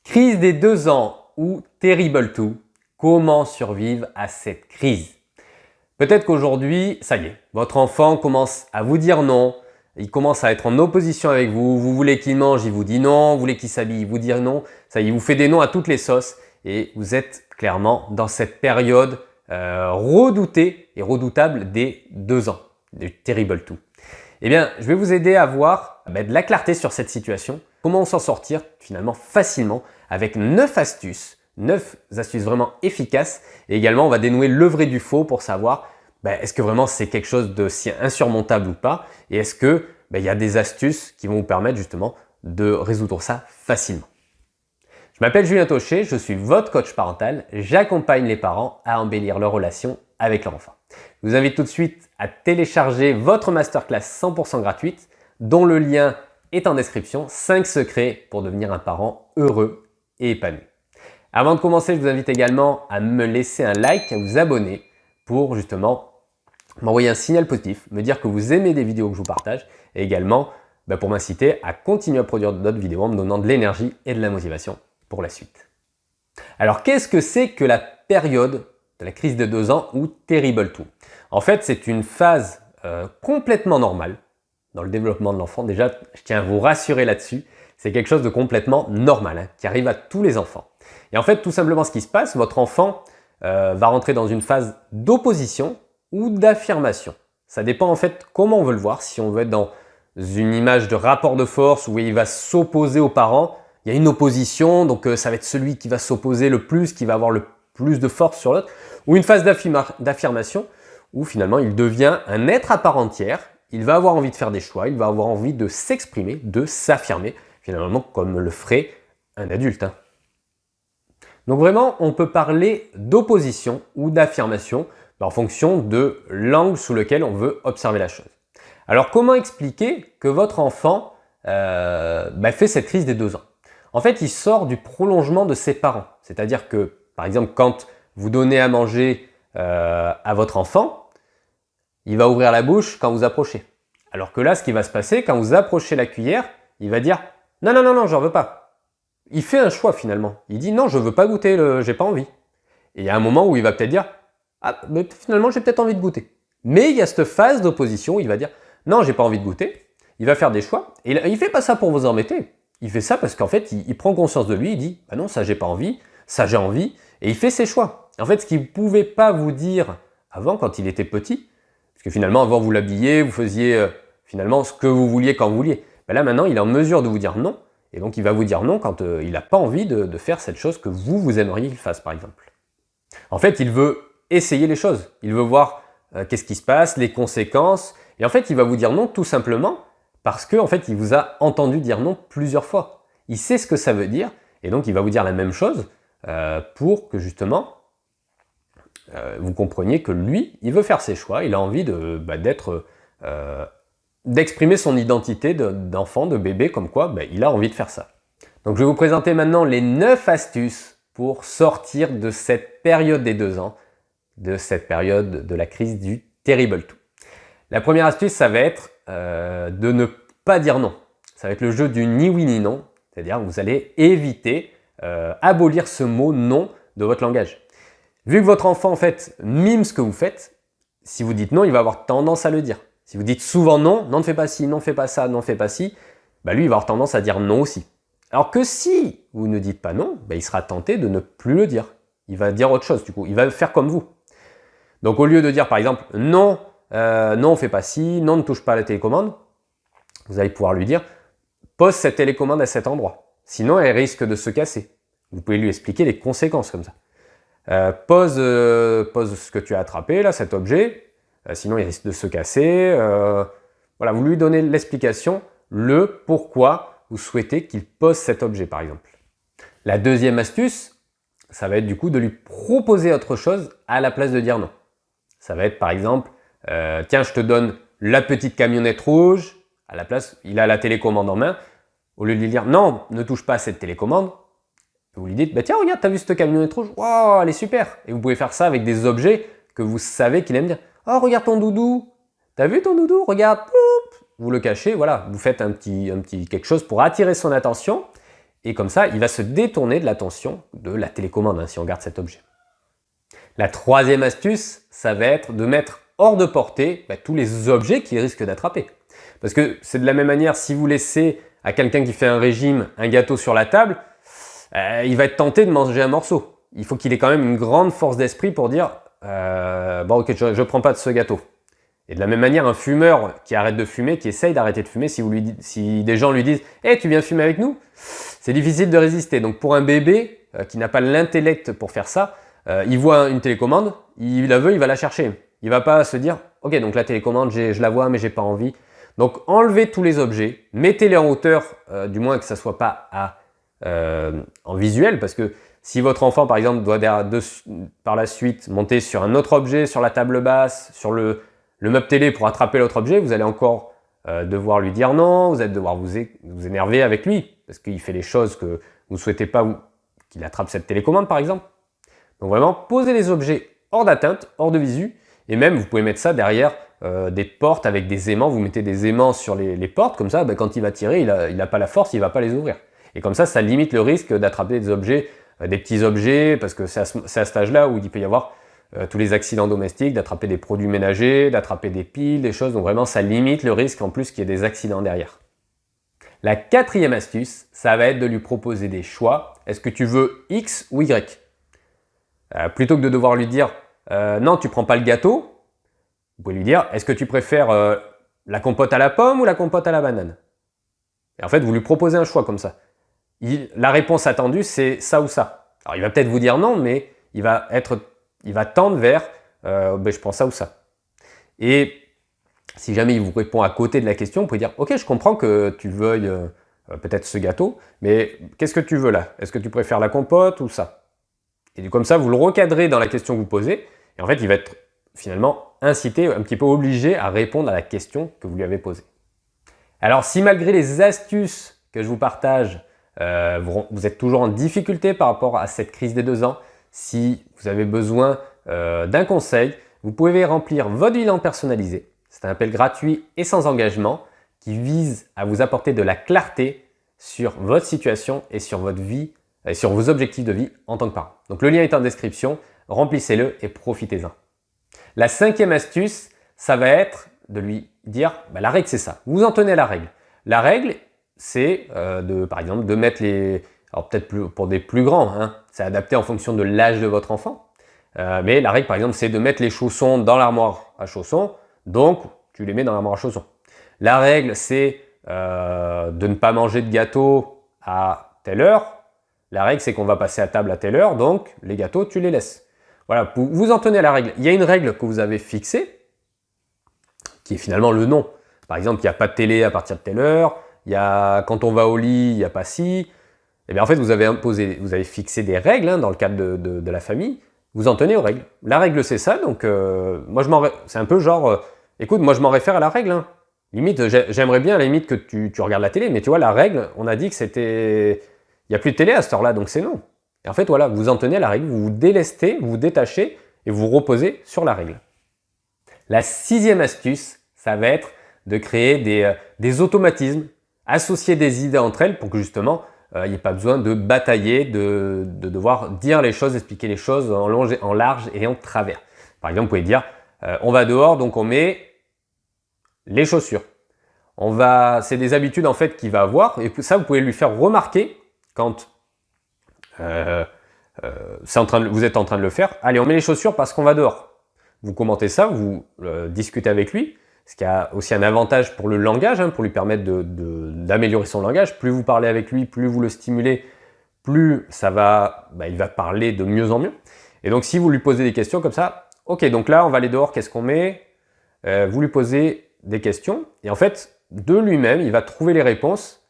Crise des 2 ans ou Terrible 2, comment survivre à cette crise? Peut-être qu'aujourd'hui, ça y est, votre enfant commence à vous dire non, il commence à être en opposition avec vous, vous voulez qu'il mange, il vous dit non, vous voulez qu'il s'habille, il vous dit non, ça y est, il vous fait des noms à toutes les sauces et vous êtes clairement dans cette période redoutée et redoutable des 2 ans, du Terrible 2. Eh bien, je vais vous aider à avoir de la clarté sur cette situation, comment s'en sortir finalement facilement avec 9 astuces vraiment efficaces et également on va dénouer le vrai du faux pour savoir est-ce que vraiment c'est quelque chose de si insurmontable ou pas et est-ce que il y a des astuces qui vont vous permettre justement de résoudre ça facilement. Je m'appelle Julien Taucher, je suis votre coach parental, j'accompagne les parents à embellir leur relation avec leur enfant. Je vous invite tout de suite à télécharger votre masterclass 100% gratuite dont le lien est en description, 5 secrets pour devenir un parent heureux et épanoui. Avant de commencer, je vous invite également à me laisser un like, à vous abonner pour justement m'envoyer un signal positif, me dire que vous aimez des vidéos que je vous partage et également pour m'inciter à continuer à produire d'autres vidéos en me donnant de l'énergie et de la motivation pour la suite. Alors qu'est-ce que c'est que la période de la crise de 2 ans ou Terrible 2? En fait, c'est une phase complètement normale dans le développement de l'enfant. Déjà, je tiens à vous rassurer là-dessus, c'est quelque chose de complètement normal qui arrive à tous les enfants. Et en fait, tout simplement ce qui se passe, votre enfant va rentrer dans une phase d'opposition ou d'affirmation. Ça dépend en fait comment on veut le voir. Si on veut être dans une image de rapport de force où il va s'opposer aux parents, il y a une opposition, donc ça va être celui qui va s'opposer le plus, qui va avoir le plus de force sur l'autre, ou une phase d'affirmation où finalement il devient un être à part entière, il va avoir envie de faire des choix, il va avoir envie de s'exprimer, de s'affirmer, finalement comme le ferait un adulte. Donc vraiment, on peut parler d'opposition ou d'affirmation en fonction de l'angle sous lequel on veut observer la chose. Alors comment expliquer que votre enfant fait cette crise des 2 ans? En fait, il sort du prolongement de ses parents. C'est-à-dire que, par exemple, quand vous donnez à manger à votre enfant, il va ouvrir la bouche quand vous approchez. Alors que là, ce qui va se passer, quand vous approchez la cuillère, il va dire « Non, non, non, non, j'en veux pas ». Il fait un choix finalement. Il dit « Non, je veux pas goûter, j'ai pas envie ». Et il y a un moment où il va peut-être dire « Ah, mais finalement, j'ai peut-être envie de goûter ». Mais il y a cette phase d'opposition où il va dire « Non, j'ai pas envie de goûter ». Il va faire des choix. Et il fait pas ça pour vous embêter. Il fait ça parce qu'en fait, il prend conscience de lui, il dit « Bah non, ça j'ai pas envie, ça j'ai envie ». Et il fait ses choix. En fait, ce qu'il ne pouvait pas vous dire avant, quand il était petit, parce que finalement, avant vous l'habillez, vous faisiez finalement ce que vous vouliez quand vous vouliez. Là, maintenant, il est en mesure de vous dire non. Et donc, il va vous dire non quand il n'a pas envie de faire cette chose que vous aimeriez qu'il fasse, par exemple. En fait, il veut essayer les choses. Il veut voir qu'est-ce qui se passe, les conséquences. Et en fait, il va vous dire non tout simplement parce qu'en fait, il vous a entendu dire non plusieurs fois. Il sait ce que ça veut dire. Et donc, il va vous dire la même chose pour que justement, vous compreniez que lui, il veut faire ses choix. Il a envie d'exprimer son identité d'enfant, de bébé, comme quoi il a envie de faire ça. Donc je vais vous présenter maintenant les 9 astuces pour sortir de cette période des 2 ans, de cette période de la crise du Terrible 2. La première astuce, ça va être de ne pas dire non. Ça va être le jeu du ni oui ni non, c'est-à-dire vous allez éviter, abolir ce mot non de votre langage. Vu que votre enfant en fait mime ce que vous faites, si vous dites non, il va avoir tendance à le dire. Si vous dites souvent non, non ne fais pas ci, non ne fais pas ça, non ne fais pas ci, lui il va avoir tendance à dire non aussi. Alors que si vous ne dites pas non, il sera tenté de ne plus le dire. Il va dire autre chose du coup, il va faire comme vous. Donc au lieu de dire par exemple non, non on fait pas ci, non ne touche pas à la télécommande, vous allez pouvoir lui dire pose cette télécommande à cet endroit, sinon elle risque de se casser. Vous pouvez lui expliquer les conséquences comme ça. Pose ce que tu as attrapé là, cet objet, sinon il risque de se casser. Voilà, vous lui donnez l'explication, le pourquoi vous souhaitez qu'il pose cet objet par exemple. La deuxième astuce, ça va être du coup de lui proposer autre chose à la place de dire non. Ça va être par exemple, tiens je te donne la petite camionnette rouge, à la place il a la télécommande en main, au lieu de lui dire non ne touche pas à cette télécommande, vous lui dites tiens regarde t'as vu cette camionnette rouge, wow elle est super. Et vous pouvez faire ça avec des objets que vous savez qu'il aime bien. Oh regarde ton doudou, t'as vu ton doudou, regarde, poup. Vous le cachez, voilà, vous faites un petit quelque chose pour attirer son attention Et comme ça, il va se détourner de l'attention de la télécommande, hein, si on garde cet objet. La troisième astuce, ça va être de mettre hors de portée tous les objets qu'il risque d'attraper. Parce que c'est de la même manière, si vous laissez à quelqu'un qui fait un régime un gâteau sur la table, il va être tenté de manger un morceau. Il faut qu'il ait quand même une grande force d'esprit pour dire bon ok, je ne prends pas de ce gâteau. Et de la même manière, un fumeur qui arrête de fumer, qui essaye d'arrêter de fumer, si des gens lui disent « Hey, tu viens fumer avec nous ?» c'est difficile de résister. Donc pour un bébé qui n'a pas l'intellect pour faire ça, il voit une télécommande, il la veut, il va la chercher. Il ne va pas se dire « Ok, donc la télécommande, je la vois, mais j'ai pas envie. » Donc enlevez tous les objets, mettez-les en hauteur, du moins que ça ne soit pas en visuel, parce que si votre enfant, par exemple, doit par la suite monter sur un autre objet, sur la table basse, sur le meuble télé pour attraper l'autre objet, vous allez encore devoir lui dire non, vous allez devoir vous énerver avec lui, parce qu'il fait les choses que vous ne souhaitez pas qu'il attrape cette télécommande, par exemple. Donc vraiment, posez les objets hors d'atteinte, hors de visu, et même vous pouvez mettre ça derrière des portes avec des aimants, vous mettez des aimants sur les portes, comme ça, quand il va tirer, il n'a pas la force, il ne va pas les ouvrir. Et comme ça limite le risque d'attraper des objets, des petits objets, parce que c'est à cet âge-là où il peut y avoir tous les accidents domestiques, d'attraper des produits ménagers, d'attraper des piles, des choses, donc vraiment ça limite le risque en plus qu'il y ait des accidents derrière. La quatrième astuce, ça va être de lui proposer des choix. Est-ce que tu veux X ou Y? Plutôt que de devoir lui dire non, tu prends pas le gâteau, vous pouvez lui dire est-ce que tu préfères la compote à la pomme ou la compote à la banane? Et en fait, vous lui proposez un choix comme ça. La réponse attendue, c'est ça ou ça. Alors il va peut-être vous dire non, mais il va tendre vers je prends ça ou ça. Et si jamais il vous répond à côté de la question, vous pouvez dire ok, je comprends que tu veuilles peut-être ce gâteau, mais qu'est-ce que tu veux là? Est-ce que tu préfères la compote ou ça? Et comme ça, vous le recadrez dans la question que vous posez, et en fait, il va être finalement incité, un petit peu obligé à répondre à la question que vous lui avez posée. Alors, si malgré les astuces que je vous partage, vous êtes toujours en difficulté par rapport à cette crise des 2 ans, si vous avez besoin d'un conseil, vous pouvez remplir votre bilan personnalisé. C'est un appel gratuit et sans engagement qui vise à vous apporter de la clarté sur votre situation et sur votre vie, et sur vos objectifs de vie en tant que parent. Donc le lien est en description, remplissez-le et profitez-en. La 5e astuce, ça va être de lui dire la règle c'est ça. Vous en tenez à la règle. La règle, c'est par exemple de mettre alors peut-être pour des plus grands, hein, c'est adapté en fonction de l'âge de votre enfant. Mais la règle par exemple c'est de mettre les chaussons dans l'armoire à chaussons, donc tu les mets dans l'armoire à chaussons. La règle c'est de ne pas manger de gâteau à telle heure. La règle c'est qu'on va passer à table à telle heure, donc les gâteaux tu les laisses. Voilà, vous en tenez à la règle. Il y a une règle que vous avez fixée, qui est finalement le nom. Par exemple, il n'y a pas de télé à partir de telle heure, quand on va au lit, il n'y a pas ci. Et bien en fait, vous avez fixé des règles dans le cadre de la famille, vous en tenez aux règles. La règle c'est ça, donc c'est un peu genre, écoute, moi je m'en réfère à la règle. Limite, j'aimerais bien à la limite que tu regardes la télé, mais tu vois, la règle, on a dit que c'était... Il n'y a plus de télé à cette heure-là, donc c'est non. Et en fait, voilà, vous en tenez à la règle, vous vous délestez, vous vous détachez et vous reposez sur la règle. La 6e astuce, ça va être de créer des automatismes, associer des idées entre elles pour que justement, il n'y ait pas besoin de batailler, de devoir dire les choses, expliquer les choses en long, en large et en travers. Par exemple, vous pouvez dire, on va dehors, donc on met les chaussures. C'est des habitudes en fait qu'il va avoir et ça, vous pouvez lui faire remarquer quand vous êtes en train de le faire. Allez, on met les chaussures parce qu'on va dehors. Vous commentez ça, vous discutez avec lui, ce qui a aussi un avantage pour le langage, pour lui permettre d'améliorer son langage. Plus vous parlez avec lui, plus vous le stimulez, plus il va parler de mieux en mieux. Et donc si vous lui posez des questions comme ça, ok, donc là on va aller dehors, qu'est-ce qu'on met? Vous lui posez des questions et en fait de lui-même il va trouver les réponses.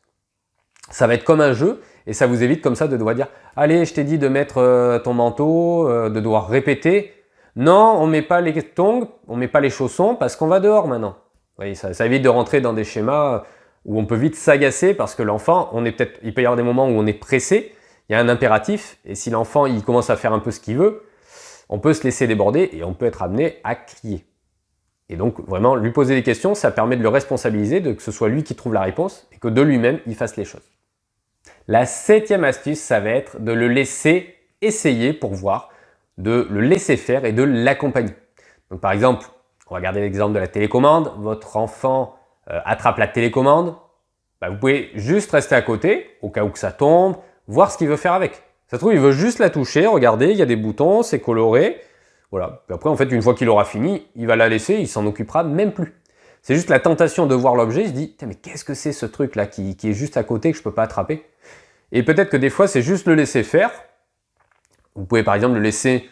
Ça va être comme un jeu et ça vous évite comme ça de devoir dire allez, je t'ai dit de mettre ton manteau, de devoir répéter. Non, on met pas les tongs, on met pas les chaussons parce qu'on va dehors maintenant. Vous voyez, ça évite de rentrer dans des schémas où on peut vite s'agacer parce que l'enfant, il peut y avoir des moments où on est pressé, il y a un impératif et si l'enfant il commence à faire un peu ce qu'il veut, on peut se laisser déborder et on peut être amené à crier. Et donc vraiment lui poser des questions, ça permet de le responsabiliser, que ce soit lui qui trouve la réponse et que de lui-même il fasse les choses. La 7e astuce, ça va être de le laisser essayer pour voir, de le laisser faire et de l'accompagner. Donc par exemple, on va regarder l'exemple de la télécommande. Votre enfant attrape la télécommande. Bah, vous pouvez juste rester à côté, au cas où que ça tombe, voir ce qu'il veut faire avec. Ça se trouve, il veut juste la toucher, regardez, il y a des boutons, c'est coloré. Voilà. Puis après, en fait, une fois qu'il aura fini, il va la laisser, il s'en occupera même plus. C'est juste la tentation de voir l'objet, il se dit, mais qu'est-ce que c'est ce truc-là qui est juste à côté que je ne peux pas attraper? Et peut-être que des fois, c'est juste le laisser faire. Vous pouvez par exemple le laisser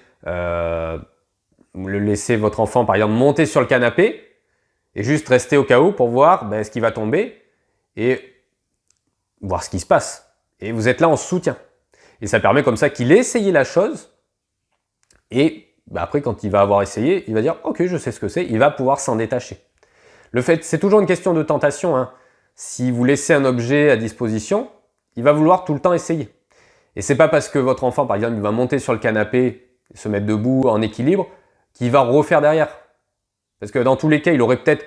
votre enfant, par exemple, monter sur le canapé et juste rester au cas où pour voir ce qui va tomber et voir ce qui se passe. Et vous êtes là en soutien. Et ça permet comme ça qu'il ait essayé la chose et après, quand il va avoir essayé, il va dire « Ok, je sais ce que c'est », il va pouvoir s'en détacher. Le fait, c'est toujours une question de tentation, hein. Si vous laissez un objet à disposition, il va vouloir tout le temps essayer. Et c'est pas parce que votre enfant, par exemple, il va monter sur le canapé, se mettre debout en équilibre, qu'il va refaire derrière. Parce que dans tous les cas, il aurait peut-être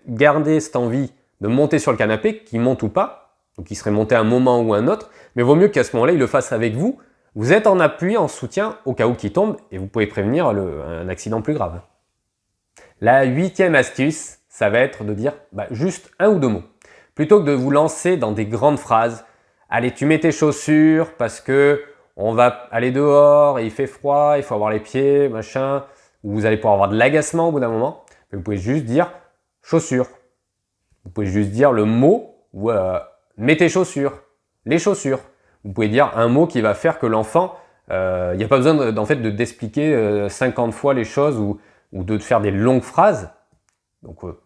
gardé cette envie de monter sur le canapé, qu'il monte ou pas, donc il serait monté à un moment ou un autre, mais vaut mieux qu'à ce moment-là, il le fasse avec vous. Vous êtes en appui, en soutien, au cas où qu'il tombe, et vous pouvez prévenir un accident plus grave. La 8e astuce, ça va être de dire juste un ou deux mots. Plutôt que de vous lancer dans des grandes phrases, allez, tu mets tes chaussures parce que on va aller dehors et il fait froid, il faut avoir les pieds, machin, ou vous allez pouvoir avoir de l'agacement au bout d'un moment. Mais vous pouvez juste dire chaussures. Vous pouvez juste dire le mot ou mets tes chaussures, les chaussures. Vous pouvez dire un mot qui va faire que l'enfant, il n'y a pas besoin d'expliquer 50 fois les choses ou de faire des longues phrases. Donc, vous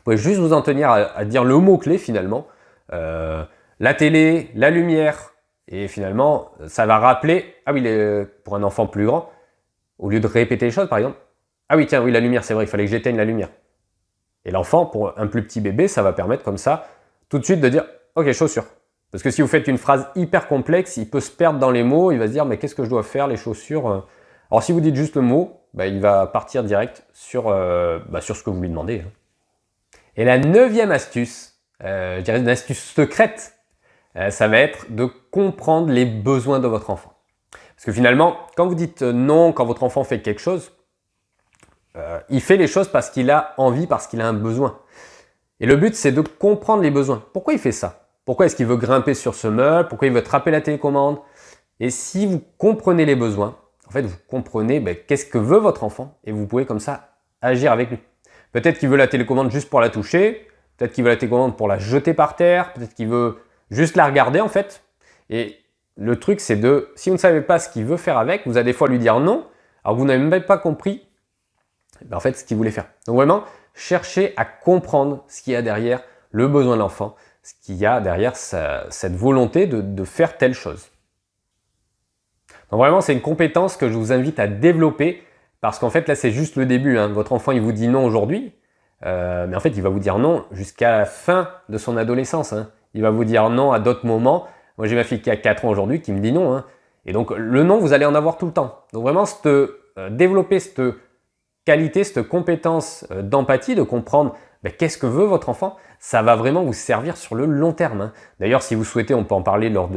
pouvez juste vous en tenir à dire le mot-clé finalement. La télé, la lumière, et finalement, ça va rappeler, ah oui, pour un enfant plus grand, au lieu de répéter les choses par exemple, ah oui, tiens, oui, la lumière, c'est vrai, il fallait que j'éteigne la lumière. Et l'enfant, pour un plus petit bébé, ça va permettre comme ça, tout de suite de dire, ok, chaussures. Parce que si vous faites une phrase hyper complexe, il peut se perdre dans les mots, il va se dire, mais qu'est-ce que je dois faire, les chaussures? Alors si vous dites juste le mot, il va partir direct sur ce que vous lui demandez. Et la 9e astuce, je dirais une astuce secrète, ça va être de comprendre les besoins de votre enfant. Parce que finalement, quand vous dites non, quand votre enfant fait quelque chose, il fait les choses parce qu'il a envie, parce qu'il a un besoin. Et le but, c'est de comprendre les besoins. Pourquoi il fait ça? Pourquoi est-ce qu'il veut grimper sur ce meuble? Pourquoi il veut attraper la télécommande? Et si vous comprenez les besoins, en fait, vous comprenez qu'est-ce que veut votre enfant et vous pouvez comme ça agir avec lui. Peut-être qu'il veut la télécommande juste pour la toucher, peut-être qu'il veut la télécommande pour la jeter par terre, peut-être qu'il veut juste la regarder en fait. Et le truc, c'est si vous ne savez pas ce qu'il veut faire avec, vous allez des fois lui dire non, alors que vous n'avez même pas compris en fait ce qu'il voulait faire. Donc vraiment, cherchez à comprendre ce qu'il y a derrière le besoin de l'enfant, ce qu'il y a derrière cette volonté de faire telle chose. Donc vraiment, c'est une compétence que je vous invite à développer parce qu'en fait, là, c'est juste le début. Votre enfant, il vous dit non aujourd'hui, mais en fait, il va vous dire non jusqu'à la fin de son adolescence. Il va vous dire non à d'autres moments. Moi, j'ai ma fille qui a 4 ans aujourd'hui qui me dit non. Et donc, le non, vous allez en avoir tout le temps. Donc vraiment, développer cette qualité, cette compétence d'empathie, de comprendre qu'est-ce que veut votre enfant, ça va vraiment vous servir sur le long terme. D'ailleurs, si vous souhaitez, on peut en parler lors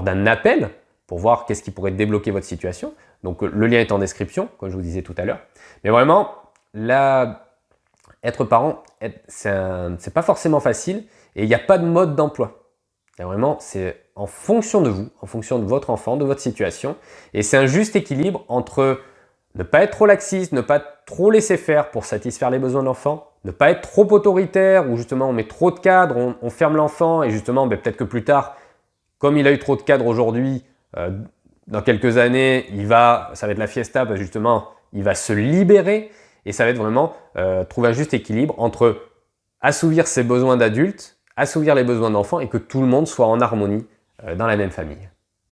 d'un appel pour voir qu'est-ce qui pourrait débloquer votre situation. Donc, le lien est en description, comme je vous disais tout à l'heure. Mais vraiment, là, être parent, c'est pas forcément facile et il n'y a pas de mode d'emploi. Vraiment, c'est en fonction de vous, en fonction de votre enfant, de votre situation. Et c'est un juste équilibre entre ne pas être trop laxiste, ne pas trop laisser faire pour satisfaire les besoins de l'enfant, ne pas être trop autoritaire où justement on met trop de cadres, on ferme l'enfant et justement peut-être que plus tard, comme il a eu trop de cadres aujourd'hui, dans quelques années, ça va être la fiesta parce que justement, il va se libérer et ça va être vraiment trouver un juste équilibre entre assouvir ses besoins d'adulte, assouvir les besoins d'enfant et que tout le monde soit en harmonie dans la même famille.